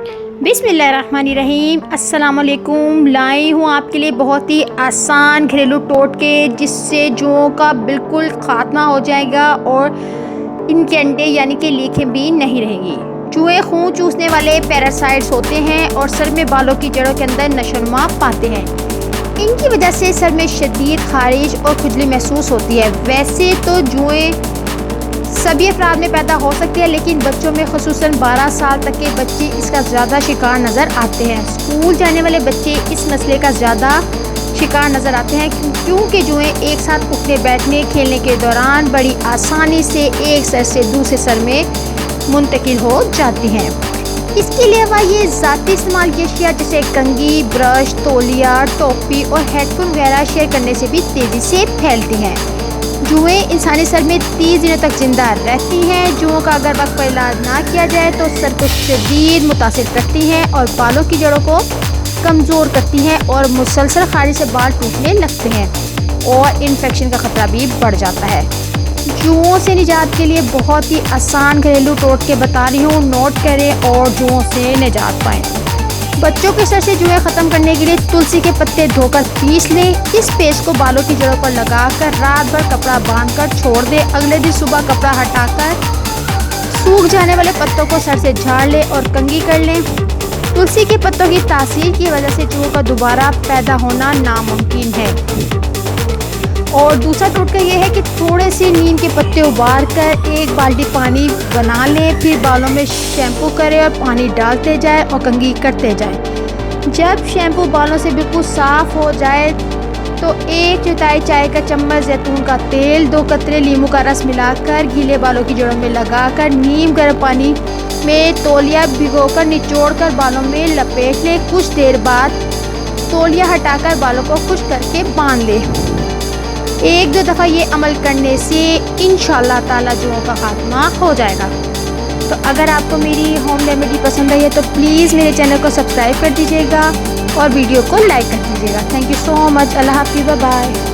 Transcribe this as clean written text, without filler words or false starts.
बिस्मिल्लाहिर्रहमानिर्रहीम। अस्सलामुअलैकुम। लाई हूँ आपके लिए बहुत ही आसान घरेलू टोटके जिससे जुओं का बिल्कुल ख़ात्मा हो जाएगा और इनके अंडे यानी कि लीखें भी नहीं रहेंगी। चूहे खून चूसने वाले पैरासाइट्स होते हैं और सर में बालों की जड़ों के अंदर नशोनुमा पाते हैं। इनकी वजह से सर में शदीद खारिश और खुजली महसूस होती है। वैसे तो जुए सभी अफराद में पैदा हो सकती है, लेकिन बच्चों में ख़ुसूसन 12 साल तक के बच्चे इसका ज़्यादा शिकार नज़र आते हैं। स्कूल जाने वाले बच्चे इस मसले का ज़्यादा शिकार नज़र आते हैं क्योंकि जुएँ एक साथ उठने बैठने खेलने के दौरान बड़ी आसानी से एक सर से दूसरे सर में मुंतकिल हो जाती हैं। इसके अलावा ये ज़ाती इस्तेमाल की अशिया जैसे कंघी, ब्रश, तौलिया, टोपी और हेडफोन वगैरह शेयर करने से भी तेज़ी से फैलती हैं। जुएँ इंसानी सर में 30 दिनों तक जिंदा रहती हैं। जुओं का अगर वक्त पर इलाज ना किया जाए तो सर को शदीद मुतासिर करती हैं और बालों की जड़ों को कमज़ोर करती हैं और मुसलसल खारिश से बाल टूटने लगते हैं और इन्फेक्शन का ख़तरा भी बढ़ जाता है। जुओं से निजात के लिए बहुत ही आसान घरेलू टोटके बता रही हूँ, नोट करें और जुओं से निजात पाएँ। बच्चों के सर से जुएँ ख़त्म करने के लिए तुलसी के पत्ते धोकर पीस लें। इस पेस्ट को बालों की जड़ों पर लगाकर रात भर कपड़ा बांधकर छोड़ दें। अगले दिन सुबह कपड़ा हटाकर सूख जाने वाले पत्तों को सर से झाड़ लें और कंघी कर लें। तुलसी के पत्तों की तासीर की वजह से जुओं का दोबारा पैदा होना नामुमकिन है। और दूसरा टोटका ये है कि थोड़े से नीम के पत्ते उबाल कर 1 बाल्टी पानी बना लें, फिर बालों में शैम्पू करें और पानी डालते जाएं और कंघी करते जाएं। जब शैम्पू बालों से बिल्कुल साफ़ हो जाए तो 1/4 चाय का चम्मच जैतून का तेल, 2 कतरे नींबू का रस मिलाकर गीले बालों की जड़ों में लगाकर नीम गर्म पानी में तौलिया भिगोकर निचोड़कर बालों में लपेट लें। कुछ देर बाद तौलिया हटाकर बालों को खुश्क करके बांध लें। 1-2 दफ़ा ये अमल करने से इंशाअल्लाह ताला जुओं का खात्मा हो जाएगा। तो अगर आपको मेरी होम रेमेडी पसंद आई है तो प्लीज़ मेरे चैनल को सब्सक्राइब कर दीजिएगा और वीडियो को लाइक कर दीजिएगा। Thank you so much. अल्लाह हाफ़िज़, बाय बाय।